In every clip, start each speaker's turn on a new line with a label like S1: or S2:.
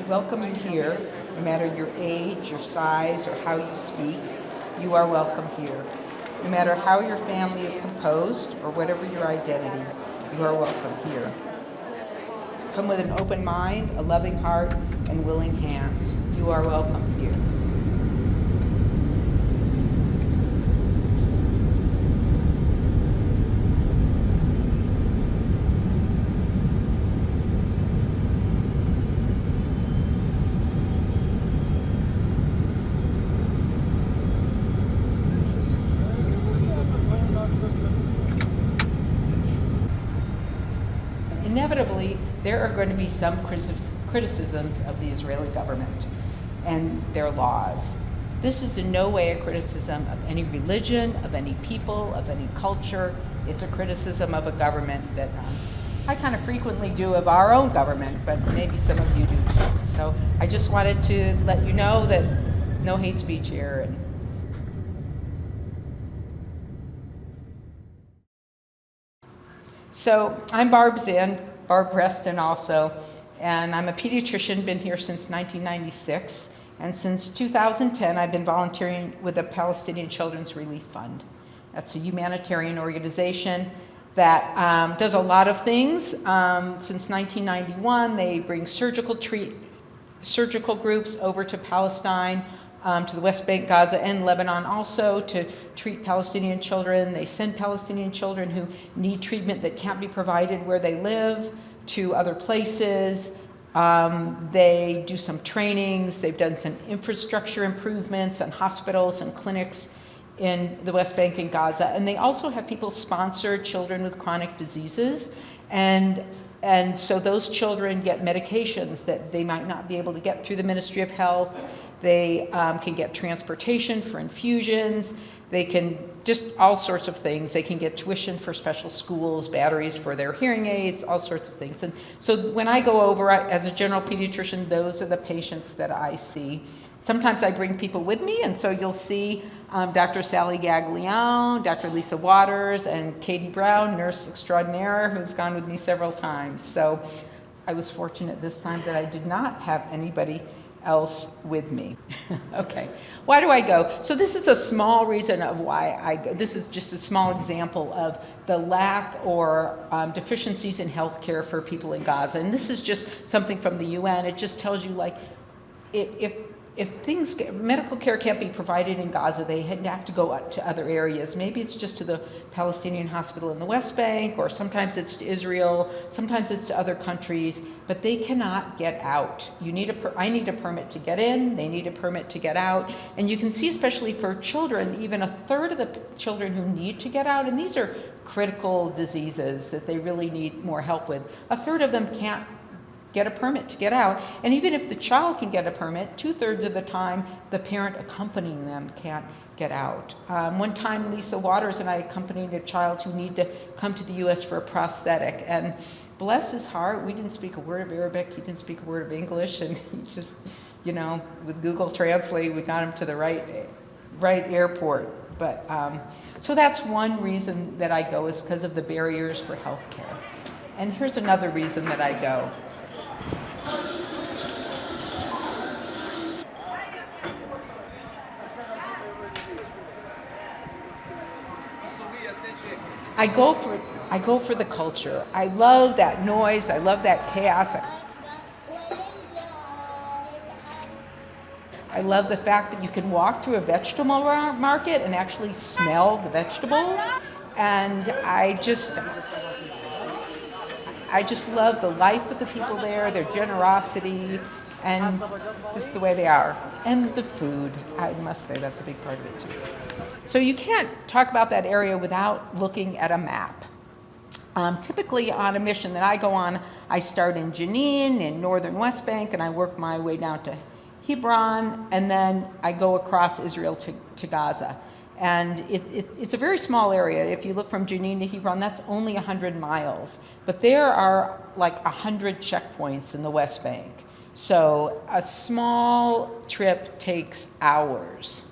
S1: welcome you here, no matter your age, your size, or how you speak. You are welcome here. No matter how your family is composed or whatever your identity, you are welcome here. Come with an open mind, a loving heart, and willing hands. You are welcome here. Inevitably, there are going to be some criticisms of the Israeli government and their laws. This is in no way a criticism of any religion, of any people, of any culture. It's a criticism of a government that I kind of frequently do of our own government, but maybe some of you do too. So I just wanted to let you know that no hate speech here. So I'm Barb Zind, Barb Preston also, and I'm a pediatrician, been here since 1996, and since 2010 I've been volunteering with the Palestinian Children's Relief Fund. That's a humanitarian organization that does a lot of things. Since 1991 they bring surgical groups over to Palestine, to the West Bank, Gaza, and Lebanon also to treat Palestinian children. They send Palestinian children who need treatment that can't be provided where they live to other places. They do some trainings. They've done some infrastructure improvements on hospitals and clinics in the West Bank and Gaza. And they also have people sponsor children with chronic diseases. And so those children get medications that they might not be able to get through the Ministry of Health. They can get transportation for infusions. They can just all sorts of things. They can get tuition for special schools, batteries for their hearing aids, all sorts of things. And so when I go over, as a general pediatrician, those are the patients that I see. Sometimes I bring people with me, and so you'll see Dr. Sally Gaglione, Dr. Lisa Waters, and Katie Brown, nurse extraordinaire, who's gone with me several times. So I was fortunate this time that I did not have anybody else with me. Okay, why do I go? So this is a small reason of why I go. This is just a small example of the lack or deficiencies in healthcare for people in Gaza. And this is just something from the UN. It just tells you, like, if medical care can't be provided in Gaza, they have to go up to other areas. Maybe it's just to the Palestinian hospital in the West Bank, or sometimes it's to Israel, sometimes it's to other countries, but they cannot get out. I need a permit to get in, they need a permit to get out. And you can see, especially for children, even a third of the children who need to get out, and these are critical diseases that they really need more help with, a third of them can't get a permit to get out. And even if the child can get a permit, 2/3 of the time, the parent accompanying them can't get out. One time, Lisa Waters and I accompanied a child who needed to come to the US for a prosthetic. And bless his heart, we didn't speak a word of Arabic, he didn't speak a word of English, and he just, with Google Translate, we got him to the right airport. But so that's one reason that I go, is because of the barriers for healthcare. And here's another reason that I go. I go for the culture. I love that noise. I love that chaos. I love the fact that you can walk through a vegetable market and actually smell the vegetables. And I just love the life of the people there, their generosity, and just the way they are. And the food, I must say, that's a big part of it too. So you can't talk about that area without looking at a map. Typically on a mission that I go on, I start in Jenin in northern West Bank, and I work my way down to Hebron, and then I go across Israel to Gaza. And it's a very small area. If you look from Jenin to Hebron, that's only 100 miles. But there are like 100 checkpoints in the West Bank. So a small trip takes hours.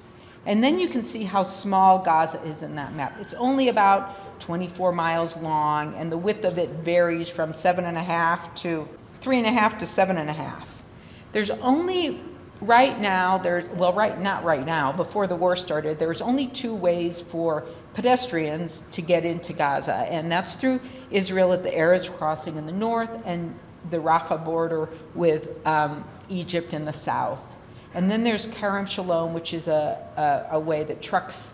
S1: And then you can see how small Gaza is in that map. It's only about 24 miles long, and the width of it varies from 7.5 to 3.5 to 7.5. There's only right now, not right now, before the war started, there's only 2 ways for pedestrians to get into Gaza, and that's through Israel at the Erez crossing in the north and the Rafah border with Egypt in the south. And then there's Kerem Shalom, which is a way that trucks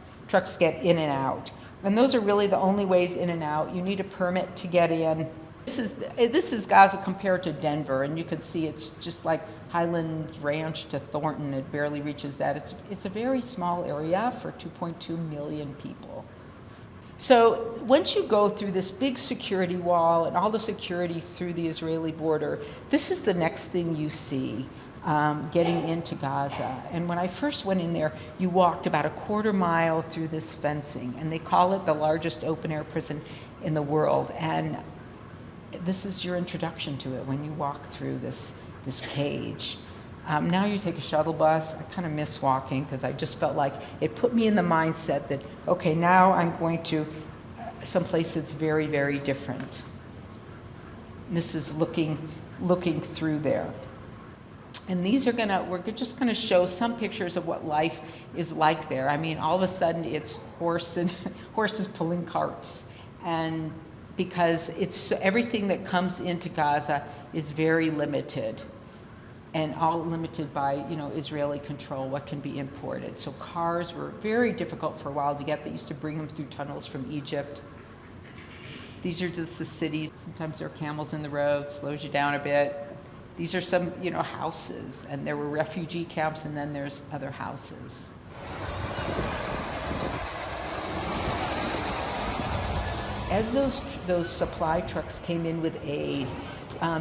S1: get in and out. And those are really the only ways in and out. You need a permit to get in. This is Gaza compared to Denver, and you can see it's just like Highland Ranch to Thornton. It barely reaches that. It's a very small area for 2.2 million people. So once you go through this big security wall and all the security through the Israeli border, this is the next thing you see getting into Gaza. And when I first went in there, you walked about a quarter mile through this fencing, and they call it the largest open-air prison in the world. And this is your introduction to it when you walk through this cage. Now you take a shuttle bus. I kind of miss walking because I just felt like it put me in the mindset that, okay, now I'm going to someplace that's very, very different. And this is looking through there. And we're just gonna show some pictures of what life is like there. I mean, all of a sudden it's horses pulling carts, and because everything that comes into Gaza is very limited, and all limited by Israeli control, what can be imported. So cars were very difficult for a while to get. They used to bring them through tunnels from Egypt. These are just the cities. Sometimes there are camels in the road, slows you down a bit. These are some houses, and there were refugee camps, and then there's other houses. As those supply trucks came in with aid,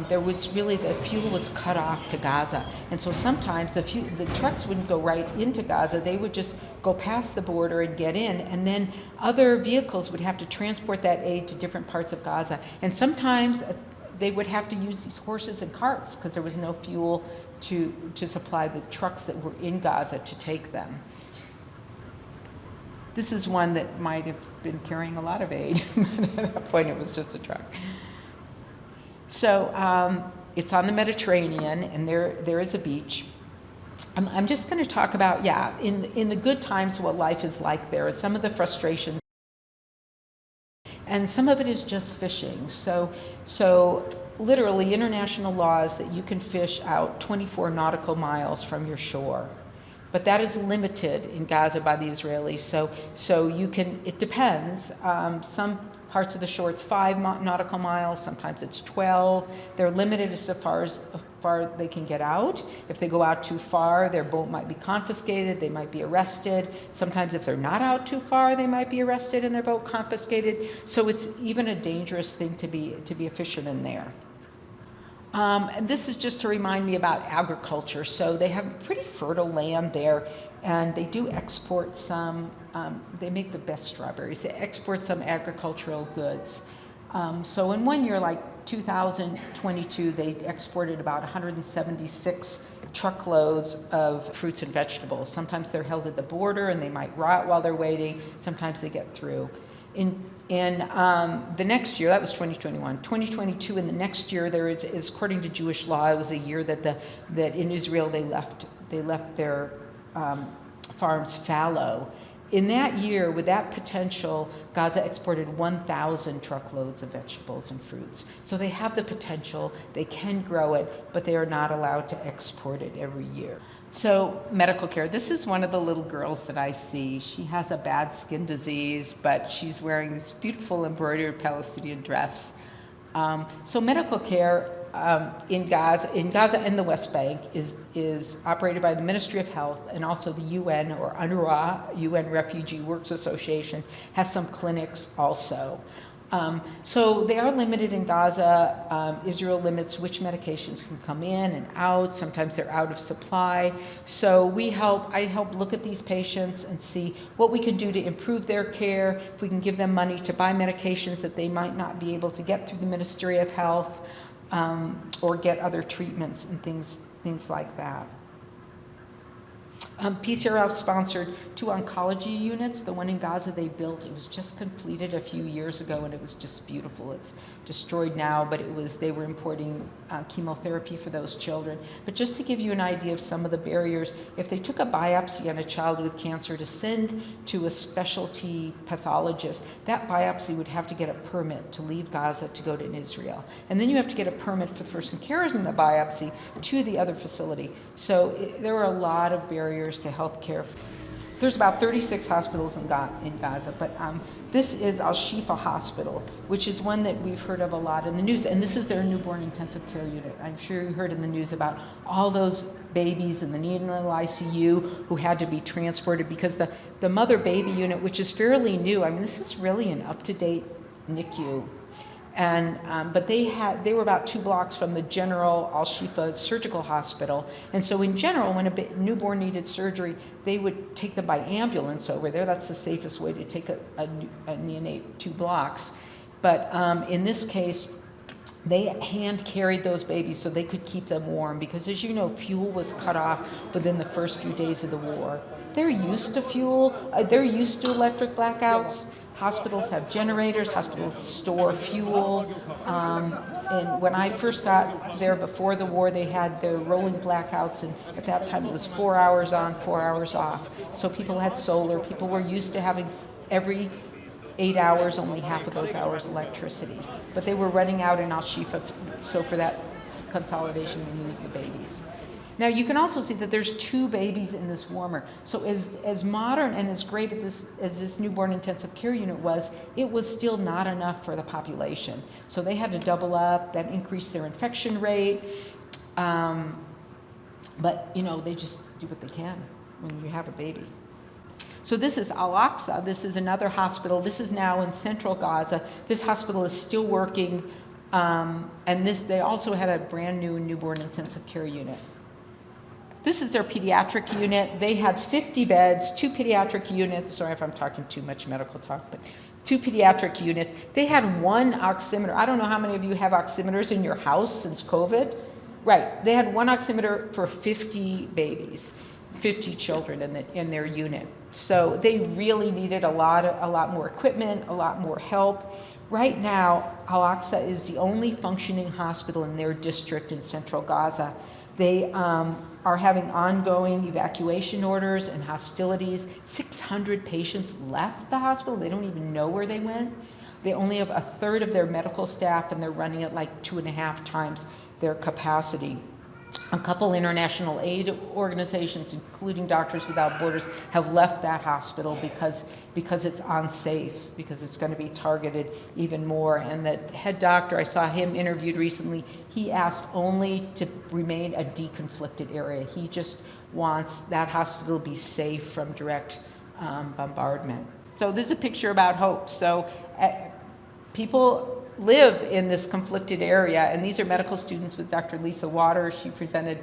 S1: there was really, the fuel was cut off to Gaza. And so sometimes the trucks wouldn't go right into Gaza. They would just go past the border and get in. And then other vehicles would have to transport that aid to different parts of Gaza. And sometimes they would have to use these horses and carts because there was no fuel to supply the trucks that were in Gaza to take them. This is one that might have been carrying a lot of aid, but at that point it was just a truck. So it's on the Mediterranean, and there is a beach. I'm just going to talk about, in the good times, what life is like there, and some of the frustrations. And some of it is just fishing. So literally international laws that you can fish out 24 nautical miles from your shore. But that is limited in Gaza by the Israelis. So you can, it depends. Some parts of the shore it's 5 nautical miles, sometimes it's 12. They're limited as far as they can get out. If they go out too far, their boat might be confiscated, they might be arrested. Sometimes if they're not out too far, they might be arrested and their boat confiscated. So it's even a dangerous thing to be a fisherman there. And this is just to remind me about agriculture. So they have pretty fertile land there, and they do export some, they make the best strawberries. They export some agricultural goods. So in one year, like 2022, they exported about 176 truckloads of fruits and vegetables. Sometimes they're held at the border and they might rot while they're waiting. Sometimes they get through. In the next year, that was 2021, 2022, and the next year there is according to Jewish law, it was a year that in Israel they left their farms fallow. In that year, with that potential, Gaza exported 1,000 truckloads of vegetables and fruits. So they have the potential, they can grow it, but they are not allowed to export it every year. So medical care, this is one of the little girls that I see. She has a bad skin disease, but she's wearing this beautiful embroidered Palestinian dress. So medical care in Gaza and the West Bank is operated by the Ministry of Health, and also the UN, or UNRWA, UN Refugee Works Association, has some clinics also. So they are limited in Gaza. Israel limits which medications can come in and out. Sometimes they're out of supply. So I help look at these patients and see what we can do to improve their care, if we can give them money to buy medications that they might not be able to get through the Ministry of Health, or get other treatments and things like that. PCRF sponsored 2 oncology units. The one in Gaza they built, it was just completed a few years ago, and it was just beautiful. It's destroyed now, but they were importing chemotherapy for those children. But just to give you an idea of some of the barriers, if they took a biopsy on a child with cancer to send to a specialty pathologist, that biopsy would have to get a permit to leave Gaza to go to Israel. And then you have to get a permit for the person carrying the biopsy to the other facility. So there were a lot of barriers to healthcare. There's about 36 hospitals in Gaza, but this is Al-Shifa Hospital, which is one that we've heard of a lot in the news, and this is their newborn intensive care unit. I'm sure you heard in the news about all those babies in the neonatal ICU who had to be transported because the mother-baby unit, which is fairly new, I mean, this is really an up-to-date NICU. And but they were about 2 blocks from the General Al-Shifa Surgical Hospital, and so in general, when a newborn needed surgery, they would take them by ambulance over there. That's the safest way to take a neonate 2 blocks. But in this case, they hand carried those babies so they could keep them warm because, as you know, fuel was cut off within the first few days of the war. They're used to fuel. They're used to electric blackouts. Hospitals have generators, hospitals store fuel. And when I first got there before the war, they had their rolling blackouts, and at that time it was 4 hours on, 4 hours off. So people had solar. People were used to having every 8 hours, only half of those hours electricity. But they were running out in Al-Shifa, so for that consolidation, they moved the babies. Now you can also see that there's 2 babies in this warmer. So as modern and as great as this newborn intensive care unit was, it was still not enough for the population. So they had to double up. That increased their infection rate. But you know, they just do what they can when you have a baby. So this is Al-Aqsa. This is another hospital. This is now in central Gaza. This hospital is still working. And they also had a brand new newborn intensive care unit. This is their pediatric unit. They had 50 beds, 2 pediatric units. Sorry if I'm talking too much medical talk, but 2 pediatric units. They had 1 oximeter. I don't know how many of you have oximeters in your house since COVID. Right, they had 1 oximeter for 50 babies, 50 children in their unit. So they really needed a lot more equipment, a lot more help. Right now, Al-Aqsa is the only functioning hospital in their district in central Gaza. They are having ongoing evacuation orders and hostilities. 600 patients left the hospital. They don't even know where they went. They only have 1/3 of their medical staff, and they're running at like 2.5 times their capacity. A couple international aid organizations, including Doctors Without Borders, have left that hospital because it's unsafe, because it's going to be targeted even more. And the head doctor, I saw him interviewed recently, he asked only to remain a deconflicted area. He just wants that hospital to be safe from direct bombardment. So this is a picture about hope. So people live in this conflicted area, and these are medical students with Dr. Lisa Waters. She presented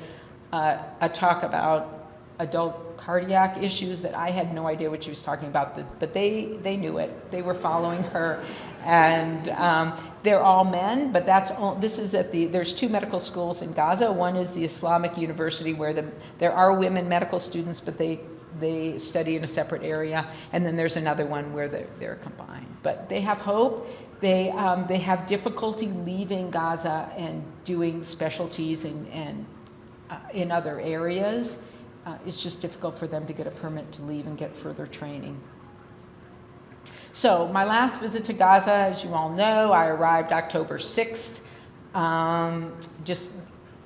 S1: a talk about adult cardiac issues that I had no idea what she was talking about, but they knew it. They were following her, and they're all men, but there's 2 medical schools in Gaza. One is the Islamic University, where there are women medical students, but they study in a separate area, and then there's another one where they're combined. But they have hope. They have difficulty leaving Gaza and doing specialties and in other areas. It's just difficult for them to get a permit to leave and get further training. So my last visit to Gaza, as you all know, I arrived October 6th. Just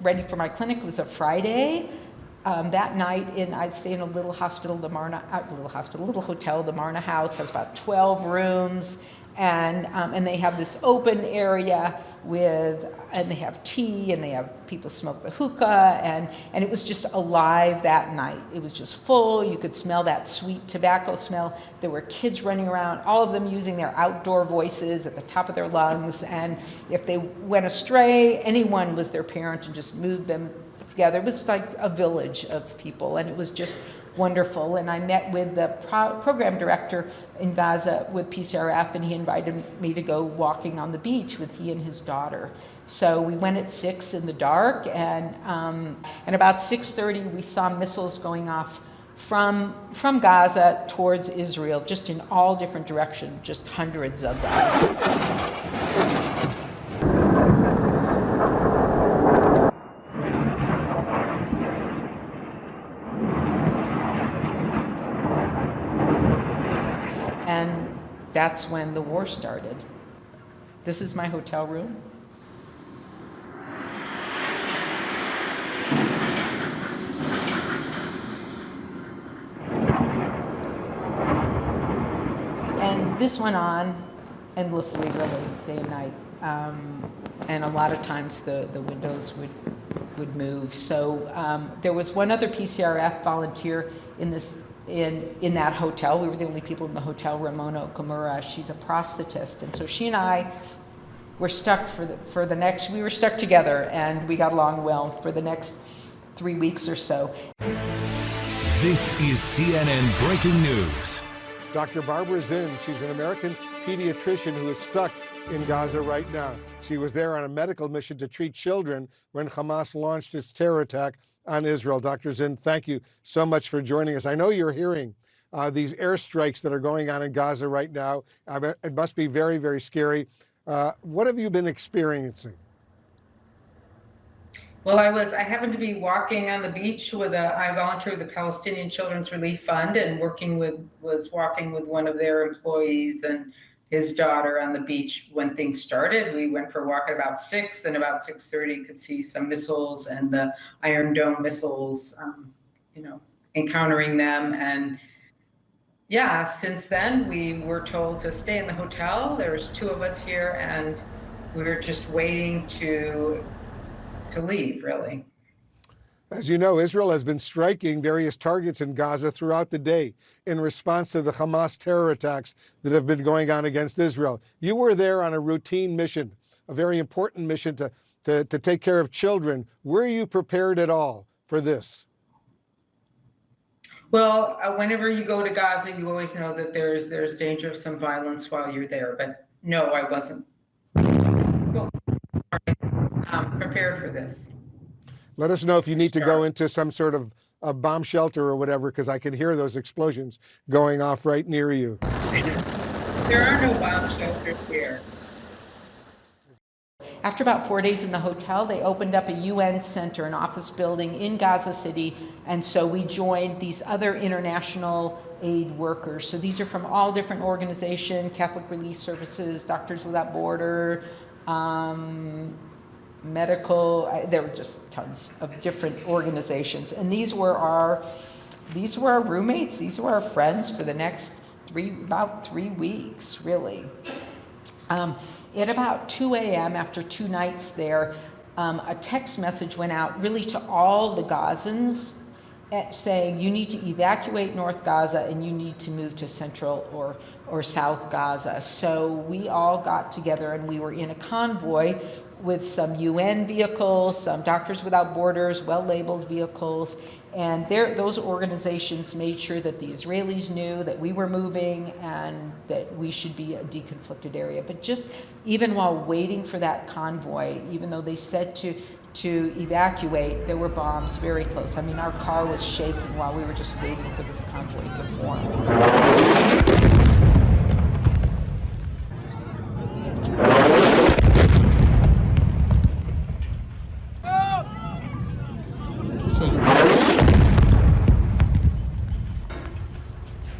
S1: ready for my clinic. It was a Friday. That night, I stayed in a little hotel, the Marna House, has about 12 rooms. And they have this open area and they have tea, and they have people smoke the hookah, and it was just alive that night. It was just full. You could smell that sweet tobacco smell. There were kids running around, all of them using their outdoor voices at the top of their lungs, and if they went astray, anyone was their parent and just moved them together. It was like a village of people, and it was just wonderful. And I met with the program director in Gaza with PCRF, and he invited me to go walking on the beach with he and his daughter. So we went at 6 in the dark, and about 6:30 we saw missiles going off from Gaza towards Israel, just in all different directions, just hundreds of them. And that's when the war started. This is my hotel room. And this went on endlessly, really, day and night. And a lot of times the windows would move. So there was one other PCRF volunteer in that hotel. We were the only people in the hotel. Ramona Okamura, she's a prosthetist, and so she and I were stuck we were stuck together, and we got along well for the next 3 weeks or so.
S2: This is CNN Breaking News.
S3: Dr. Barbara Zind, she's an American pediatrician who is stuck in Gaza right now. She was there on a medical mission to treat children when Hamas launched its terror attack on Israel. Dr. Zind, thank you so much for joining us. I know you're hearing these airstrikes that are going on in Gaza right now. It must be very, very scary. What have you been experiencing?
S1: Well, I happened to be walking on the beach I volunteer with the Palestinian Children's Relief Fund, and was walking with one of their employees and his daughter on the beach when things started. We went for a walk at about 6, then about 6:30 could see some missiles and the Iron Dome missiles, encountering them. And yeah, since then we were told to stay in the hotel. There's 2 of us here, and we were just waiting to leave, really.
S3: As you know, Israel has been striking various targets in Gaza throughout the day in response to the Hamas terror attacks that have been going on against Israel. You were there on a routine mission, a very important mission to take care of children. Were you prepared at all for this?
S1: Well, whenever you go to Gaza, you always know that there's danger of some violence while you're there. But no, I wasn't prepared for this.
S3: Let us know if you need to go into some sort of a bomb shelter or whatever, because I can hear those explosions going off right near you.
S1: There are no bomb shelters here. After about 4 days in the hotel, they opened up a UN center, an office building in Gaza City, and so we joined these other international aid workers. So these are from all different organizations: Catholic Relief Services, Doctors Without Borders, medical, there were just tons of different organizations. And these were our roommates, these were our friends for the next about 3 weeks, really. At about 2 a.m., after 2 nights there, a text message went out really to all the Gazans saying, you need to evacuate North Gaza and you need to move to Central or South Gaza. So we all got together and we were in a convoy with some UN vehicles, some Doctors Without Borders, well-labeled vehicles, and those organizations made sure that the Israelis knew that we were moving and that we should be a deconflicted area. But just even while waiting for that convoy, even though they said to evacuate, there were bombs very close. I mean, our car was shaking while we were just waiting for this convoy to form.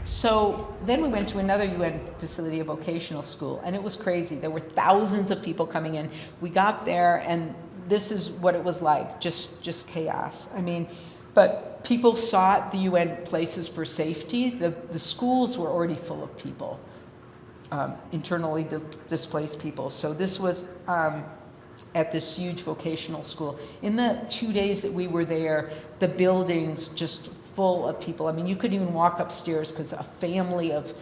S1: So then we went to another UN facility, a vocational school, and it was crazy. There were thousands of people coming in. We got there, and this is what it was like, just chaos. I mean, but people sought the UN places for safety. The schools were already full of people, internally displaced people. So this was at this huge vocational school. In the 2 days that we were there, the buildings just full of people. I mean, you couldn't even walk upstairs because a family of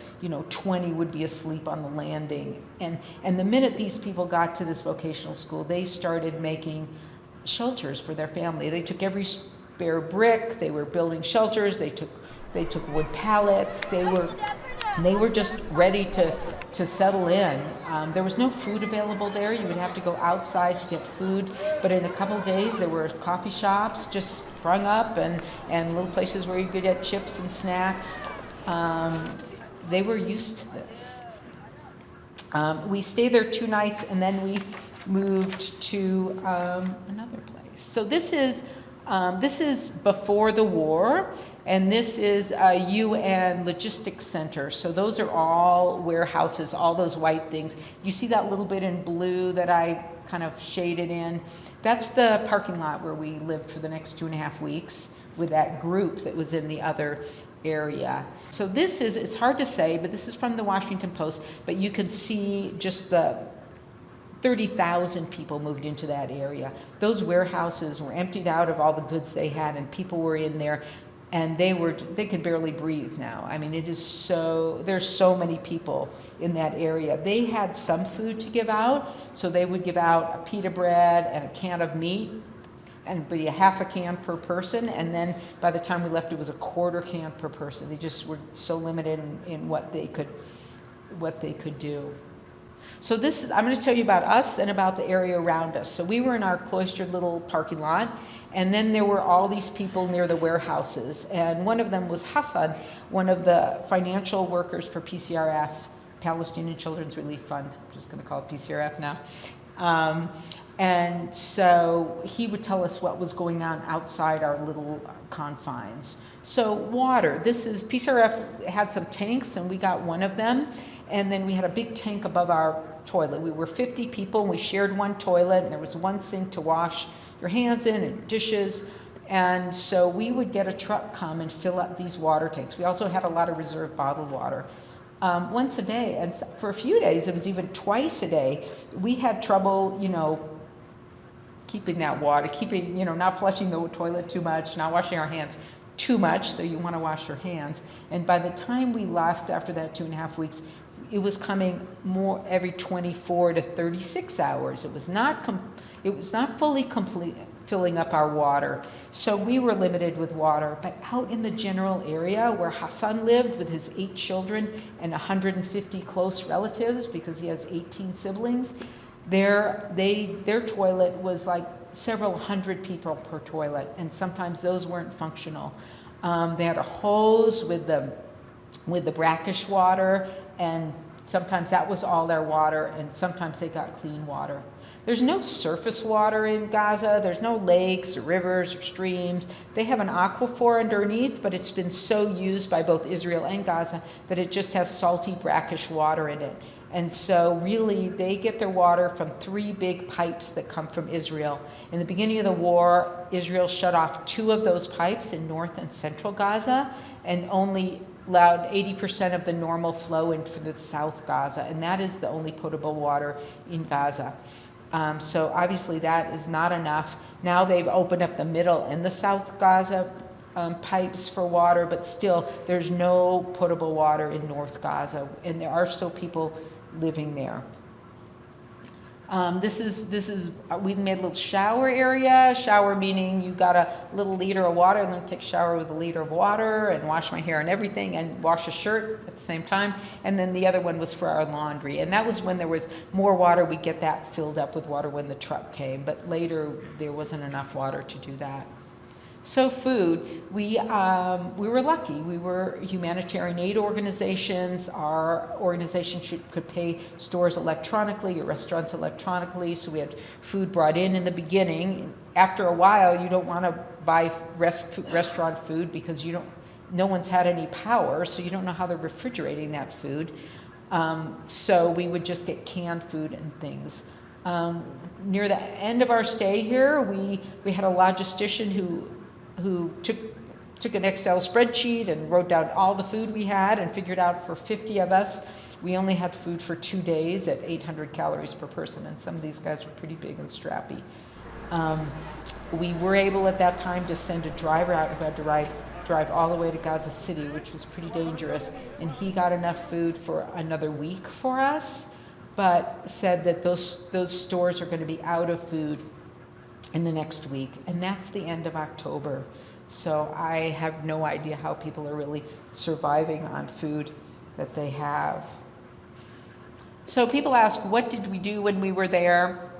S1: 20 would be asleep on the landing. And the minute these people got to this vocational school, they started making shelters for their family. They took every spare brick. They were building shelters. They took wood pallets. They were just ready to settle in. There was no food available there. You would have to go outside to get food. But in a couple of days, there were coffee shops just sprung up and little places where you could get chips and snacks. They were used to this. We stayed there 2 nights, and then we moved to another place. So this is before the war, and this is a UN logistics center. So those are all warehouses, all those white things. You see that little bit in blue that I kind of shaded in? That's the parking lot where we lived for the next 2.5 weeks with that group that was in the other area. So this is, it's hard to say, but this is from the Washington Post, but you can see just the 30,000 people moved into that area. Those warehouses were emptied out of all the goods they had, and people were in there, and they could barely breathe now. I mean, there's so many people in that area. They had some food to give out, so they would give out a pita bread and a can of meat, and be a half a can per person, and then by the time we left, it was a quarter can per person. They just were so limited in what they could do. So I'm going to tell you about us and about the area around us. So we were in our cloistered little parking lot, and then there were all these people near the warehouses, and one of them was Hassan, one of the financial workers for PCRF, Palestinian Children's Relief Fund. I'm just going to call it PCRF now. And so he would tell us what was going on outside our little confines. So water, PCRF had some tanks, and we got one of them, and then we had a big tank above our toilet. We were 50 people, and we shared one toilet, and there was one sink to wash your hands in and dishes. And so we would get a truck come and fill up these water tanks. We also had a lot of reserve bottled water. Once a day, and for a few days, it was even twice a day. We had trouble, keeping that water, not flushing the toilet too much, not washing our hands too much, though you want to wash your hands. And by the time we left after that 2.5 weeks, it was coming more every 24 to 36 hours. It was not fully complete filling up our water. So we were limited with water. But out in the general area where Hassan lived with his 8 children and 150 close relatives, because he has 18 siblings, their toilet was like several hundred people per toilet, and sometimes those weren't functional. They had a hose with the brackish water, and sometimes that was all their water, and sometimes they got clean water. There's no surface water in Gaza. There's no lakes or rivers or streams. They have an aquifer underneath, but it's been so used by both Israel and Gaza that it just has salty, brackish water in it. And so really, they get their water from 3 big pipes that come from Israel. In the beginning of the war, Israel shut off 2 of those pipes in North and Central Gaza, and only allowed 80% of the normal flow into the South Gaza, and that is the only potable water in Gaza. So obviously that is not enough. Now they've opened up the middle and the South Gaza pipes for water, but still there's no potable water in North Gaza, and there are still people living there. We made a little shower area. Shower meaning you got a little liter of water, and then take a shower with a liter of water, and wash my hair and everything, and wash a shirt at the same time. And then the other one was for our laundry. And that was when there was more water. We'd get that filled up with water when the truck came. But later, there wasn't enough water to do that. So food, we were lucky. We were humanitarian aid organizations. Our organization could pay stores electronically or restaurants electronically, so we had food brought in the beginning. After a while, you don't want to buy restaurant food because no one's had any power, so you don't know how they're refrigerating that food. So we would just get canned food and things. Near the end of our stay here, we had a logistician who took an Excel spreadsheet and wrote down all the food we had and figured out for 50 of us, we only had food for 2 days at 800 calories per person, and some of these guys were pretty big and strappy. We were able at that time to send a driver out who had to drive all the way to Gaza City, which was pretty dangerous, and he got enough food for another week for us, but said that those stores are going to be out of food in the next week, and that's the end of October. So I have no idea how people are really surviving on food that they have. So people ask, what did we do when we were there?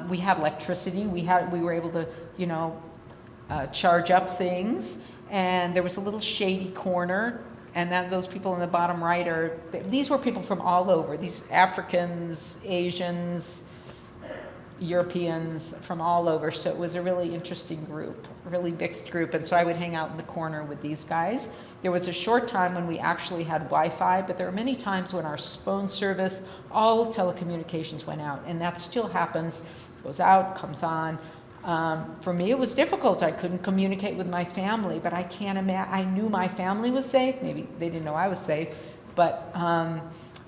S1: We had electricity. We were able to, charge up things. And there was a little shady corner. And those people in the bottom right these were people from all over. These Africans, Asians, Europeans, from all over. So it was a really interesting group, a really mixed group. And so I would hang out in the corner with these guys. There was a short time when we actually had Wi-Fi, but there were many times when our phone service, all telecommunications went out. And that still happens. It goes out, comes on. For me, it was difficult. I couldn't communicate with my family, but I can't imagine. I knew my family was safe. Maybe they didn't know I was safe, but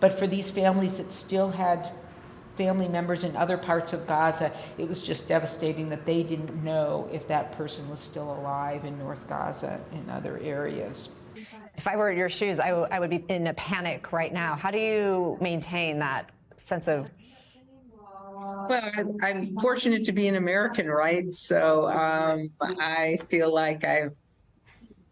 S1: for these families that still had family members in other parts of Gaza, it was just devastating that they didn't know if that person was still alive in North Gaza and other areas.
S4: If I were in your shoes, I would be in a panic right now. How do you maintain that sense of?
S5: Well, I'm fortunate to be an American, right? So I feel like I,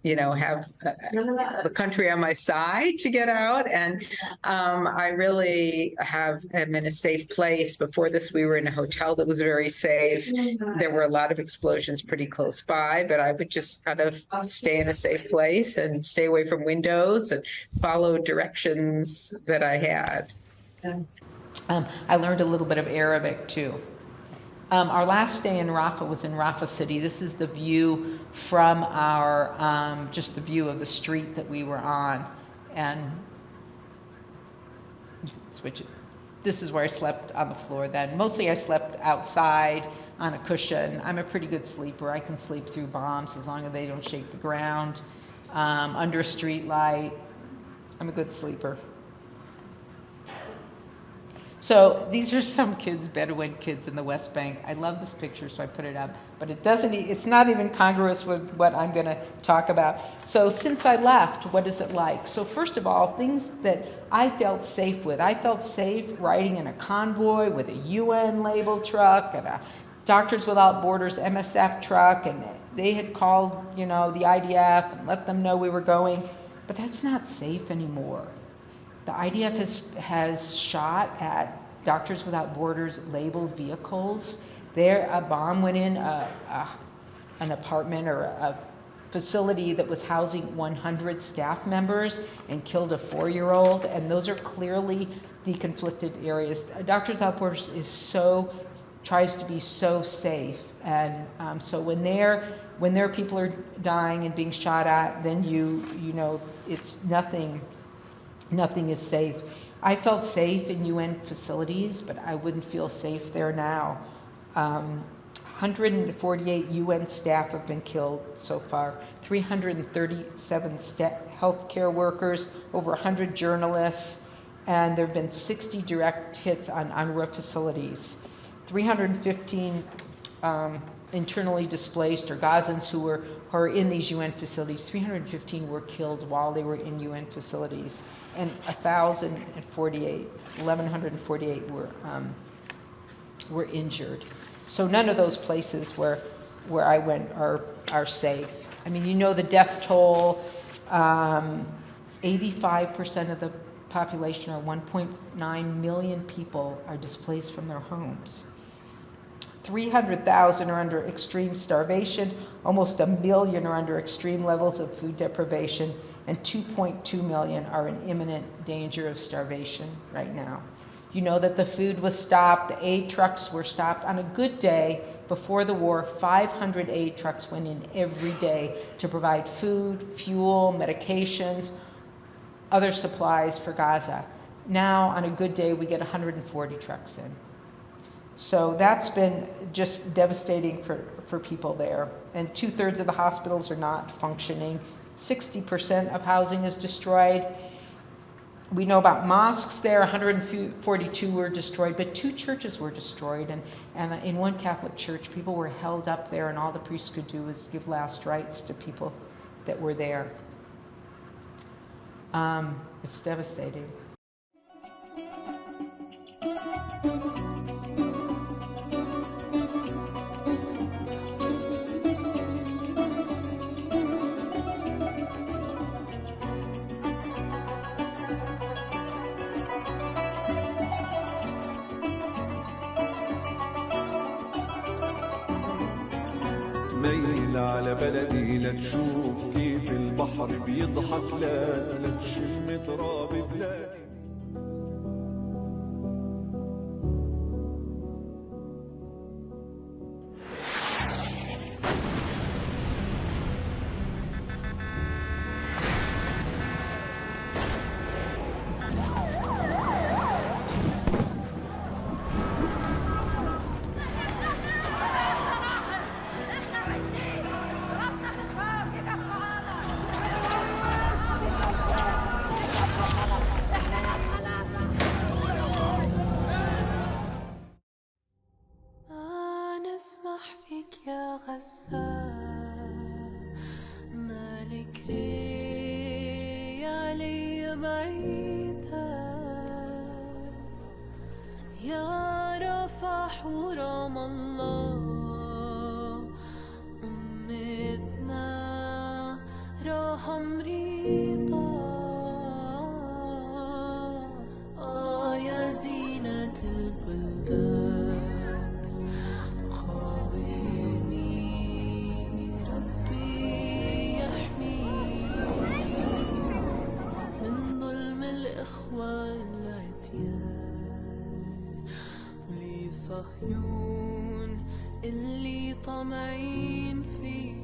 S5: have the country on my side to get out, and I really am in a safe place. Before this, we were in a hotel that was very safe. There were a lot of explosions pretty close by, but I would just kind of stay in a safe place and stay away from windows and follow directions that I had.
S1: I learned a little bit of Arabic too. Our last day in Rafah was in Rafah City. This is the view from our, just the view of the street that we were on. And switch it. This is where I slept on the floor then. Mostly I slept outside on a cushion. I'm a pretty good sleeper. I can sleep through bombs as long as they don't shake the ground. Under a street light. I'm a good sleeper. So these are some kids, Bedouin kids in the West Bank. I love this picture, so I put it up. But it's not even congruous with what I'm going to talk about. So since I left, what is it like? So first of all, things that I felt safe with. I felt safe riding in a convoy with a UN label truck and a Doctors Without Borders MSF truck. And they had called, the IDF and let them know we were going. But that's not safe anymore. The IDF has shot at Doctors Without Borders labeled vehicles. There, a bomb went in an apartment or a facility that was housing 100 staff members and killed a 4-year-old. And those are clearly deconflicted areas. Doctors Without Borders tries to be so safe. And so when their people are dying and being shot at, then it's nothing. Nothing is safe. I felt safe in UN facilities, but I wouldn't feel safe there now. 148 UN staff have been killed so far, 337 healthcare workers, over 100 journalists, and there have been 60 direct hits on UNRWA facilities. 315 internally displaced or Gazans who are in these UN facilities. 315 were killed while they were in UN facilities, and 1,148 were injured. So none of those places where I went are safe. I mean, the death toll. 85% of the population, or 1.9 million people, are displaced from their homes. 300,000 are under extreme starvation, almost 1 million are under extreme levels of food deprivation, and 2.2 million are in imminent danger of starvation right now. You know that the food was stopped, the aid trucks were stopped. On a good day, before the war, 500 aid trucks went in every day to provide food, fuel, medications, other supplies for Gaza. Now, on a good day, we get 140 trucks in. So that's been just devastating for people there. And 2/3 of the hospitals are not functioning. 60% of housing is destroyed. We know about mosques there, 142 were destroyed, but 2 churches were destroyed. And in one Catholic church, people were held up there, and all the priests could do was give last rites to people that were there. It's devastating.
S6: ميل على بلدي لتشوف كيف البحر بيضحك لتشم تراب بلادي.
S7: نسمح فيك يا غزة مالك ليه علي بعيدة يا رفح ورام الله أمتنا راها مريضة يا زينة البلدان صهيون اللي طمعين فيك.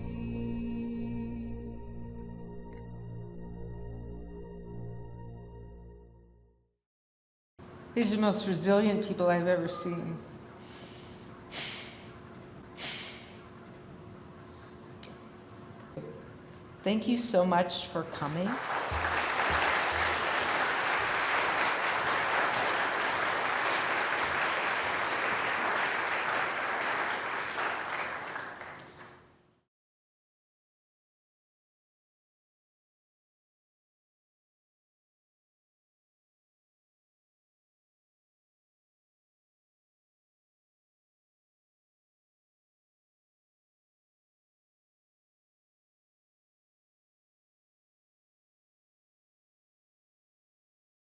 S1: These are the most resilient people I've ever seen. Thank you so much for coming.